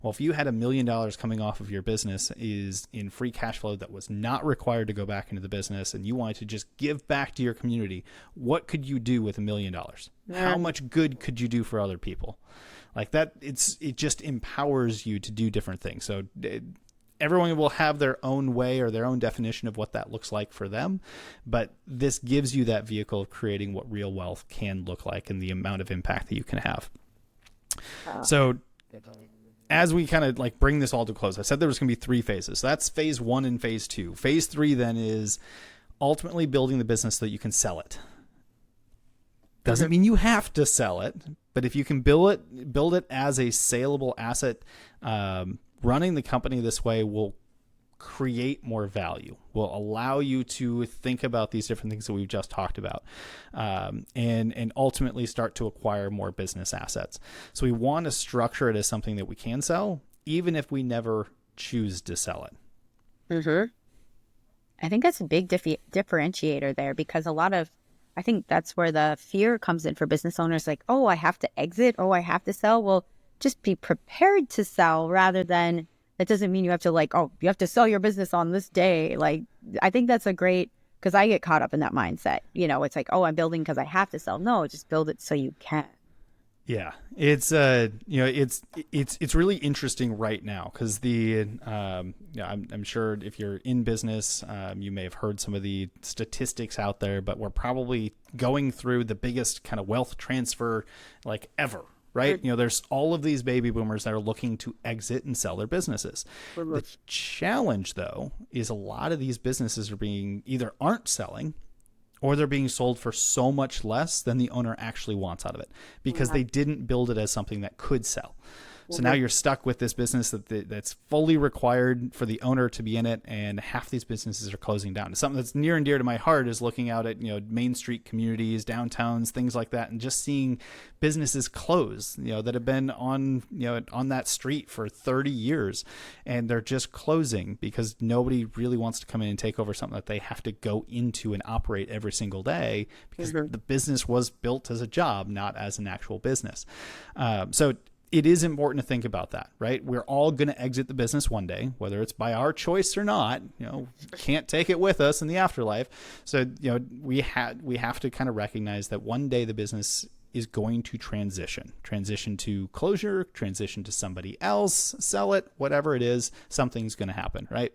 Well, if you had $1 million coming off of your business is in free cash flow that was not required to go back into the business, and you wanted to just give back to your community, what could you do with $1 million? How much good could you do for other people? Like that, it just empowers you to do different things. So everyone will have their own way or their own definition of what that looks like for them. But this gives you that vehicle of creating what real wealth can look like and the amount of impact that you can have. So as we kind of like bring this all to close, I said there was going to be 3 phases. So that's phase 1 and phase 2. Phase 3 then is ultimately building the business so that you can sell it. Doesn't mean you have to sell it, but if you can build it as a saleable asset, running the company this way will create more value, will allow you to think about these different things that we've just talked about, and ultimately start to acquire more business assets. So we want to structure it as something that we can sell, even if we never choose to sell it. I think that's a big differentiator there, because I think that's where the fear comes in for business owners. Like, oh, I have to exit. Oh, I have to sell. Well, just be prepared to sell, rather than, that doesn't mean you have to you have to sell your business on this day. Like, I think that's a great, because I get caught up in that mindset. It's like, oh, I'm building because I have to sell. No, just build it so you can. Yeah, it's it's really interesting right now because I'm sure if you're in business, you may have heard some of the statistics out there, but we're probably going through the biggest kind of wealth transfer like ever. Right. There's all of these baby boomers that are looking to exit and sell their businesses. The challenge, though, is a lot of these businesses either aren't selling, or they're being sold for so much less than the owner actually wants out of it, because they didn't build it as something that could sell. So now you're stuck with this business that's fully required for the owner to be in it, and half these businesses are closing down. Something that's near and dear to my heart is looking out at Main Street communities, downtowns, things like that, and just seeing businesses close that have been on on that street for 30 years, and they're just closing because nobody really wants to come in and take over something that they have to go into and operate every single day, because the business was built as a job, not as an actual business. So it is important to think about that, right? We're all going to exit the business one day, whether it's by our choice or not. Can't take it with us in the afterlife. So, we have to kind of recognize that one day the business is going to transition to closure, transition to somebody else, sell it, whatever it is, something's going to happen, right?